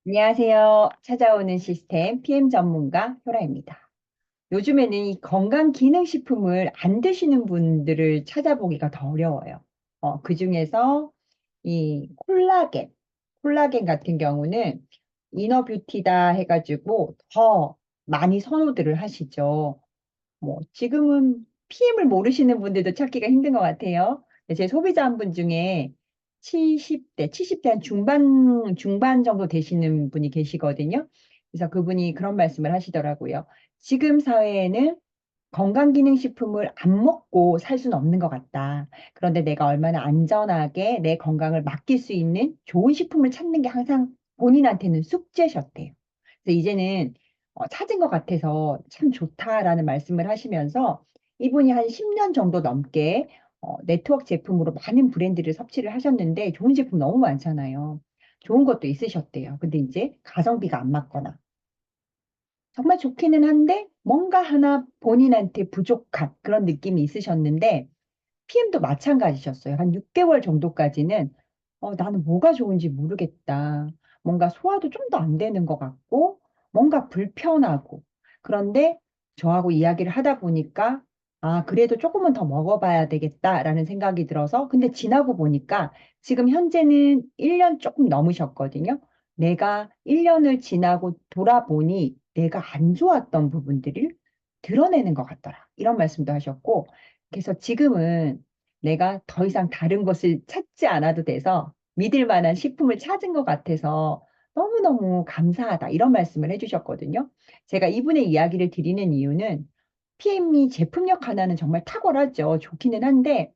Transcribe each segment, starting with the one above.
안녕하세요. 찾아오는 시스템 PM 전문가 효라입니다. 요즘에는 이 건강기능식품을 안 드시는 분들을 찾아보기가 더 어려워요. 그중에서 이 콜라겐 같은 경우는 이너뷰티다 해가지고 더 많이 선호들을 하시죠. 뭐 지금은 PM을 모르시는 분들도 찾기가 힘든 것 같아요. 제 소비자 한 분 중에 70대 한 중반 정도 되시는 분이 계시거든요. 그래서 그분이 그런 말씀을 하시더라고요. 지금 사회에는 건강기능식품을 안 먹고 살 수는 없는 것 같다. 그런데 내가 얼마나 안전하게 내 건강을 맡길 수 있는 좋은 식품을 찾는 게 항상 본인한테는 숙제셨대요. 그래서 이제는 찾은 것 같아서 참 좋다라는 말씀을 하시면서 이분이 한 10년 정도 넘게 네트워크 제품으로 많은 브랜드를 섭취를 하셨는데 좋은 제품 너무 많잖아요. 좋은 것도 있으셨대요. 근데 이제 가성비가 안 맞거나 정말 좋기는 한데 뭔가 하나 본인한테 부족한 그런 느낌이 있으셨는데 PM도 마찬가지셨어요. 한 6개월 정도까지는 나는 뭐가 좋은지 모르겠다. 뭔가 소화도 좀 더 안 되는 것 같고 뭔가 불편하고 그런데 저하고 이야기를 하다 보니까 아, 그래도 조금은 더 먹어봐야 되겠다라는 생각이 들어서 근데 지나고 보니까 지금 현재는 1년 조금 넘으셨거든요. 내가 1년을 지나고 돌아보니 내가 안 좋았던 부분들을 드러내는 것 같더라. 이런 말씀도 하셨고 그래서 지금은 내가 더 이상 다른 것을 찾지 않아도 돼서 믿을 만한 식품을 찾은 것 같아서 너무너무 감사하다. 이런 말씀을 해주셨거든요. 제가 이분의 이야기를 드리는 이유는 PM이 제품력 하나는 정말 탁월하죠. 좋기는 한데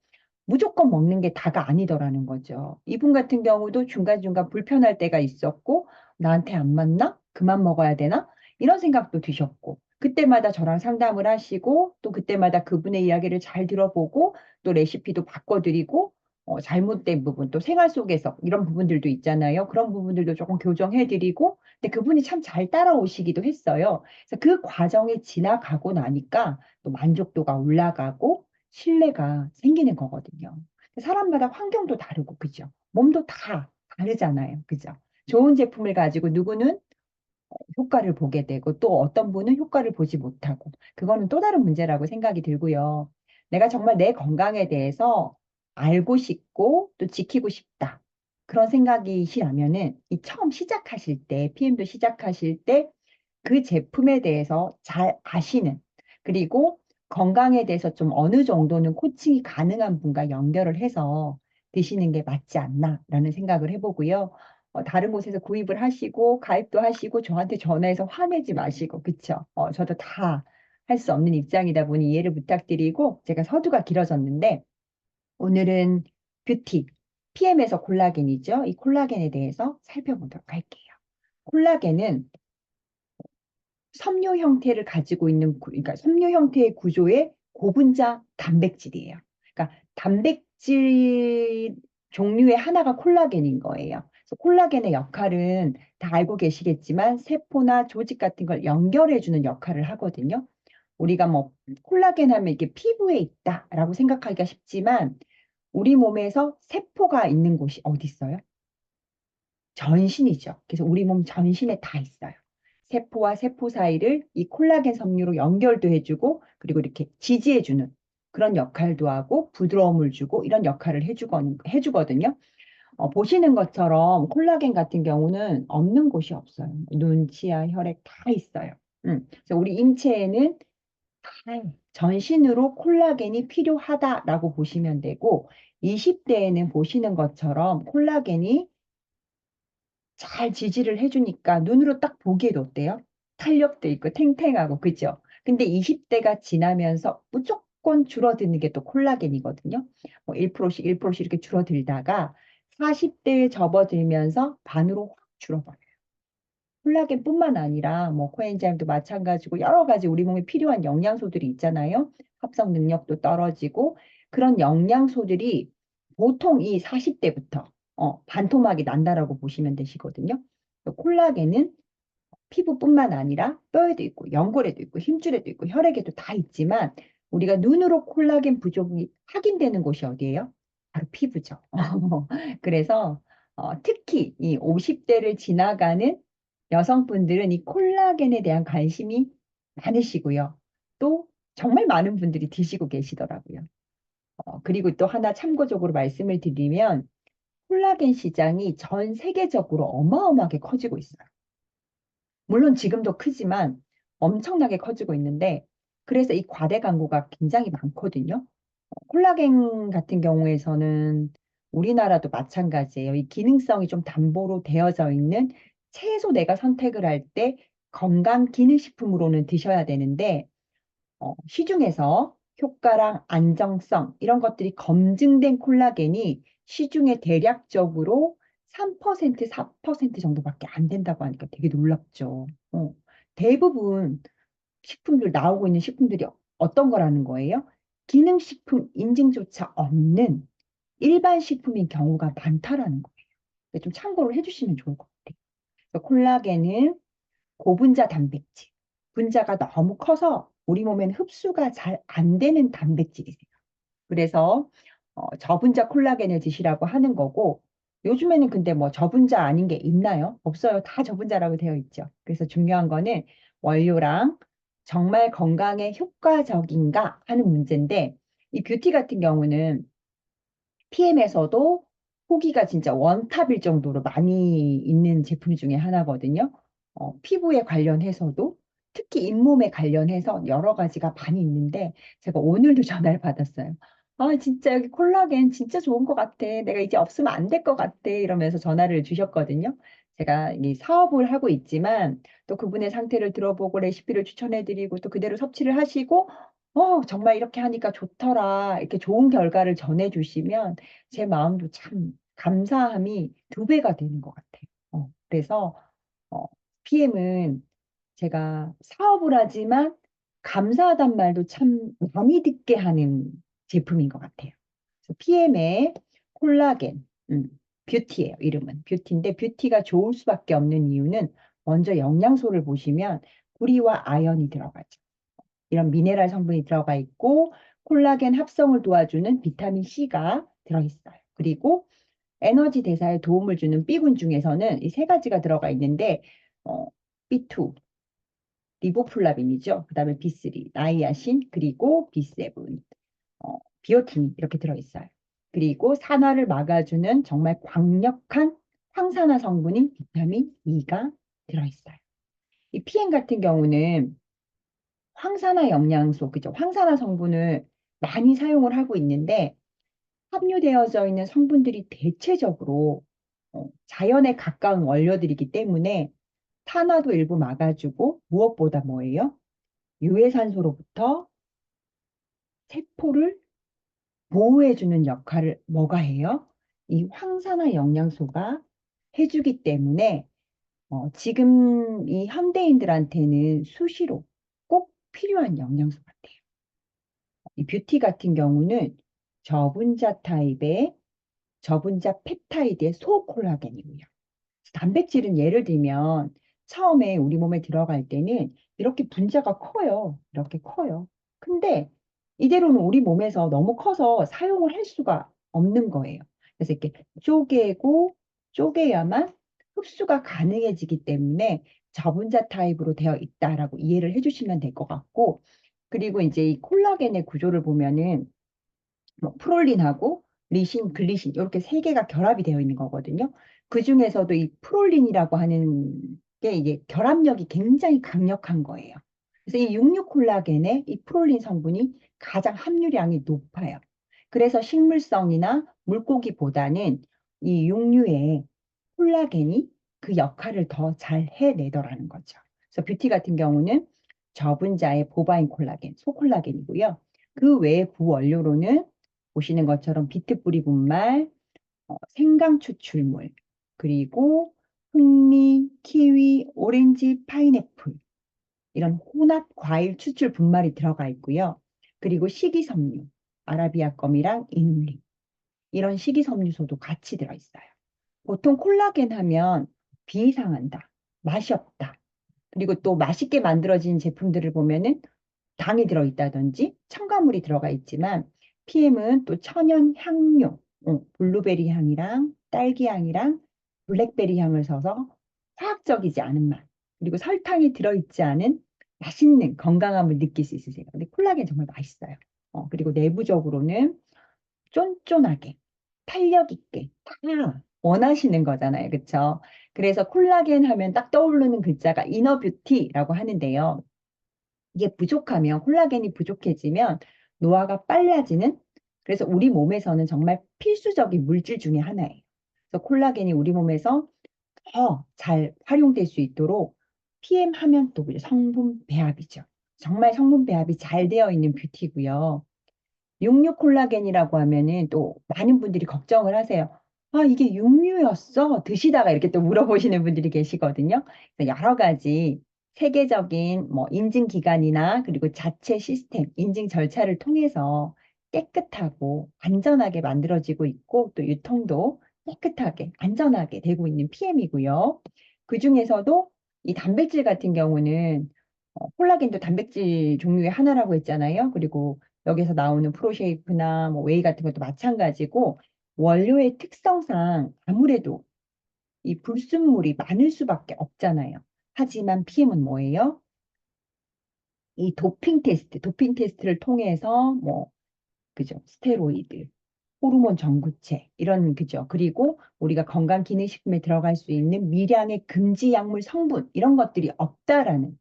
무조건 먹는 게 다가 아니더라는 거죠. 이분 같은 경우도 중간중간 불편할 때가 있었고 나한테 안 맞나? 그만 먹어야 되나? 이런 생각도 드셨고 그때마다 저랑 상담을 하시고 또 그때마다 그분의 이야기를 잘 들어보고 또 레시피도 바꿔드리고 잘못된 부분 또 생활 속에서 이런 부분들도 있잖아요. 그런 부분들도 조금 교정해드리고 근데 그분이 참 잘 따라오시기도 했어요. 그래서 그 과정에 지나가고 나니까 또 만족도가 올라가고 신뢰가 생기는 거거든요. 사람마다 환경도 다르고 그죠? 몸도 다 다르잖아요. 그죠? 좋은 제품을 가지고 누구는 효과를 보게 되고 또 어떤 분은 효과를 보지 못하고 그거는 또 다른 문제라고 생각이 들고요. 내가 정말 내 건강에 대해서 알고 싶고 또 지키고 싶다. 그런 생각이시라면은 이 처음 시작하실 때, PM도 시작하실 때 그 제품에 대해서 잘 아시는 그리고 건강에 대해서 좀 어느 정도는 코칭이 가능한 분과 연결을 해서 드시는 게 맞지 않나라는 생각을 해보고요. 다른 곳에서 구입을 하시고 가입도 하시고 저한테 전화해서 화내지 마시고 그쵸? 저도 다 할 수 없는 입장이다 보니 이해를 부탁드리고 제가 서두가 길어졌는데 오늘은 뷰티, PM에서 콜라겐이죠. 이 콜라겐에 대해서 살펴보도록 할게요. 콜라겐은 섬유 형태를 가지고 있는, 그러니까 섬유 형태의 구조의 고분자 단백질이에요. 그러니까 단백질 종류의 하나가 콜라겐인 거예요. 그래서 콜라겐의 역할은 다 알고 계시겠지만 세포나 조직 같은 걸 연결해주는 역할을 하거든요. 우리가 뭐 콜라겐 하면 이게 피부에 있다라고 생각하기가 쉽지만 우리 몸에서 세포가 있는 곳이 어디 있어요? 전신이죠. 그래서 우리 몸 전신에 다 있어요. 세포와 세포 사이를 이 콜라겐 섬유로 연결도 해주고 그리고 이렇게 지지해주는 그런 역할도 하고 부드러움을 주고 이런 역할을 해주거든요. 보시는 것처럼 콜라겐 같은 경우는 없는 곳이 없어요. 눈, 치아, 혈액 다 있어요. 그래서 우리 인체에는 다 전신으로 콜라겐이 필요하다라고 보시면 되고 20대에는 보시는 것처럼 콜라겐이 잘 지지를 해주니까 눈으로 딱 보기에도 어때요? 탄력도 있고 탱탱하고 그죠? 근데 20대가 지나면서 무조건 줄어드는 게 또 콜라겐이거든요. 뭐 1%씩 1%씩 이렇게 줄어들다가 40대에 접어들면서 반으로 확 줄어버려요. 콜라겐뿐만 아니라 뭐 코엔자임도 마찬가지고 여러 가지 우리 몸에 필요한 영양소들이 있잖아요. 합성 능력도 떨어지고 그런 영양소들이 보통 이 40대부터 반토막이 난다라고 보시면 되시거든요. 콜라겐은 피부뿐만 아니라 뼈에도 있고 연골에도 있고 힘줄에도 있고 혈액에도 다 있지만 우리가 눈으로 콜라겐 부족이 확인되는 곳이 어디예요? 바로 피부죠. 그래서 특히 이 50대를 지나가는 여성분들은 이 콜라겐에 대한 관심이 많으시고요. 또 정말 많은 분들이 드시고 계시더라고요. 그리고 또 하나 참고적으로 말씀을 드리면 콜라겐 시장이 전 세계적으로 어마어마하게 커지고 있어요. 물론 지금도 크지만 엄청나게 커지고 있는데 그래서 이 과대 광고가 굉장히 많거든요. 콜라겐 같은 경우에서는 우리나라도 마찬가지예요. 이 기능성이 좀 담보로 되어져 있는 채소 내가 선택을 할 때 건강 기능식품으로는 드셔야 되는데 시중에서 효과랑 안정성 이런 것들이 검증된 콜라겐이 시중에 대략적으로 3%, 4% 정도밖에 안 된다고 하니까 되게 놀랍죠. 대부분 식품들 나오고 있는 식품들이 어떤 거라는 거예요? 기능식품 인증조차 없는 일반 식품인 경우가 많다라는 거예요. 좀 참고를 해주시면 좋을 것 같아요. 그래서 콜라겐은 고분자 단백질. 분자가 너무 커서 우리 몸에는 흡수가 잘 안 되는 단백질이세요. 그래서 저분자 콜라겐을 드시라고 하는 거고 요즘에는 근데 뭐 저분자 아닌 게 있나요? 없어요. 다 저분자라고 되어 있죠. 그래서 중요한 거는 원료랑 정말 건강에 효과적인가 하는 문제인데 이 뷰티 같은 경우는 PM에서도 후기가 진짜 원탑일 정도로 많이 있는 제품 중에 하나거든요. 피부에 관련해서도 특히 잇몸에 관련해서 여러 가지가 많이 있는데 제가 오늘도 전화를 받았어요. 아, 진짜 여기 콜라겐 진짜 좋은 것 같아. 내가 이제 없으면 안 될 것 같아. 이러면서 전화를 주셨거든요. 제가 이 사업을 하고 있지만 또 그분의 상태를 들어보고 레시피를 추천해드리고 또 그대로 섭취를 하시고 정말 이렇게 하니까 좋더라. 이렇게 좋은 결과를 전해주시면 제 마음도 참 감사함이 2배가 되는 것 같아요. 그래서 PM은 제가 사업을 하지만 감사하단 말도 참 많이 듣게 하는 제품인 것 같아요. 그래서 PM의 콜라겐, 뷰티예요. 이름은 뷰티인데 뷰티가 좋을 수밖에 없는 이유는 먼저 영양소를 보시면 구리와 아연이 들어가죠. 이런 미네랄 성분이 들어가 있고 콜라겐 합성을 도와주는 비타민 C가 들어있어요. 그리고 에너지 대사에 도움을 주는 B군 중에서는 이 3가지가 들어가 있는데 B2, 리보플라빈이죠. 그 다음에 B3, 나이아신, 그리고 B7, 비오틴 이렇게 들어있어요. 그리고 산화를 막아주는 정말 강력한 항산화 성분인 비타민 E가 들어있어요. 이 PM 같은 경우는 황산화 영양소, 그죠? 황산화 성분을 많이 사용을 하고 있는데 함유되어져 있는 성분들이 대체적으로 자연에 가까운 원료들이기 때문에 탄화도 일부 막아주고 무엇보다 뭐예요? 유해산소로부터 세포를 보호해주는 역할을 뭐가 해요? 이 황산화 영양소가 해주기 때문에 지금 이 현대인들한테는 수시로 꼭 필요한 영양소 같아요. 이 뷰티 같은 경우는 저분자 타입의 저분자 펩타이드의 소콜라겐이고요. 단백질은 예를 들면 처음에 우리 몸에 들어갈 때는 이렇게 분자가 커요. 이렇게 커요. 근데 이대로는 우리 몸에서 너무 커서 사용을 할 수가 없는 거예요. 그래서 이렇게 쪼개야만 흡수가 가능해지기 때문에 저분자 타입으로 되어 있다라고 이해를 해주시면 될 것 같고 그리고 이제 이 콜라겐의 구조를 보면은 뭐 프롤린하고 리신, 글리신 이렇게 3개가 결합이 되어 있는 거거든요. 그 중에서도 이 프롤린이라고 하는 게 이게 결합력이 굉장히 강력한 거예요. 그래서 이 육류 콜라겐의 이 프롤린 성분이 가장 함유량이 높아요. 그래서 식물성이나 물고기보다는 이 육류의 콜라겐이 그 역할을 더 잘 해내더라는 거죠. 그래서 뷰티 같은 경우는 저분자의 보바인 콜라겐, 소콜라겐이고요. 그 외에 부원료로는 보시는 것처럼 비트 뿌리 분말, 생강 추출물, 그리고 흑미, 키위, 오렌지, 파인애플 이런 혼합 과일 추출 분말이 들어가 있고요. 그리고 식이섬유, 아라비아 껌이랑 이눌린 이런 식이섬유소도 같이 들어있어요. 보통 콜라겐 하면 비이상한다, 맛이 없다. 그리고 또 맛있게 만들어진 제품들을 보면은 당이 들어있다든지 첨가물이 들어가 있지만 PM은 또 천연 향료, 블루베리 향이랑 딸기 향이랑 블랙베리 향을 써서 화학적이지 않은 맛, 그리고 설탕이 들어있지 않은 맛있는 건강함을 느낄 수 있으세요. 근데 콜라겐 정말 맛있어요. 그리고 내부적으로는 쫀쫀하게, 탄력 있게 다 원하시는 거잖아요. 그쵸? 그래서 콜라겐 하면 딱 떠오르는 글자가 이너뷰티라고 하는데요. 이게 부족하면, 콜라겐이 부족해지면 노화가 빨라지는, 그래서 우리 몸에서는 정말 필수적인 물질 중에 하나예요. 그래서 콜라겐이 우리 몸에서 더 잘 활용될 수 있도록 PM 하면 또 성분 배합이죠. 정말 성분 배합이 잘 되어 있는 뷰티고요. 육류 콜라겐이라고 하면은 또 많은 분들이 걱정을 하세요. 아, 이게 육류였어? 드시다가 이렇게 또 물어보시는 분들이 계시거든요. 그래서 여러 가지 세계적인 뭐 인증 기관이나 그리고 자체 시스템, 인증 절차를 통해서 깨끗하고 안전하게 만들어지고 있고 또 유통도 깨끗하게 안전하게 되고 있는 PM이고요. 그 중에서도 이 단백질 같은 경우는 콜라겐도 단백질 종류의 하나라고 했잖아요. 그리고 여기서 나오는 프로쉐이프나 뭐 웨이 같은 것도 마찬가지고 원료의 특성상 아무래도 이 불순물이 많을 수밖에 없잖아요. 하지만 PM은 뭐예요? 이 도핑 테스트를 통해서 뭐 그죠? 스테로이드, 호르몬 전구체 이런 그죠? 그리고 우리가 건강기능식품에 들어갈 수 있는 미량의 금지 약물 성분 이런 것들이 없다라는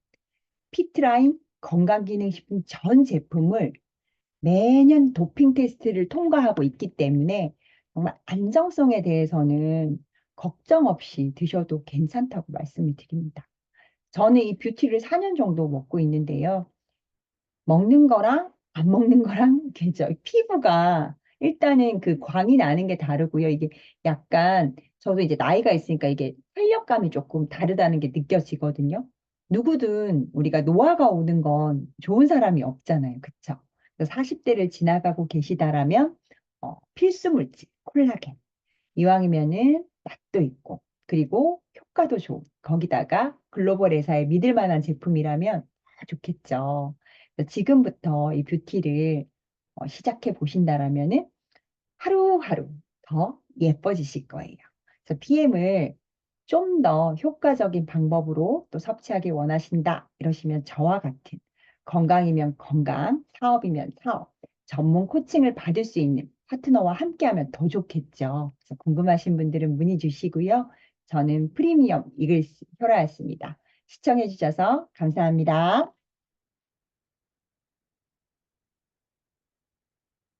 피트라인 건강기능식품 전 제품을 매년 도핑 테스트를 통과하고 있기 때문에 정말 안정성에 대해서는 걱정 없이 드셔도 괜찮다고 말씀을 드립니다. 저는 이 뷰티를 4년 정도 먹고 있는데요. 먹는 거랑 안 먹는 거랑 그죠? 피부가 일단은 그 광이 나는 게 다르고요. 이게 약간 저도 이제 나이가 있으니까 이게 탄력감이 조금 다르다는 게 느껴지거든요. 누구든 우리가 노화가 오는 건 좋은 사람이 없잖아요. 그쵸? 그래서 40대를 지나가고 계시다라면 필수 물질 콜라겐 이왕이면은 맛도 있고 그리고 효과도 좋은 거기다가 글로벌 회사의 믿을 만한 제품이라면 좋겠죠. 그래서 지금부터 이 뷰티를 시작해 보신다라면은 하루하루 더 예뻐지실 거예요. 그래서 PM을 좀 더 효과적인 방법으로 또 섭취하기 원하신다 이러시면 저와 같은 건강이면 건강, 사업이면 사업, 전문 코칭을 받을 수 있는 파트너와 함께하면 더 좋겠죠. 그래서 궁금하신 분들은 문의 주시고요. 저는 프리미엄 이글스 효라였습니다. 시청해 주셔서 감사합니다.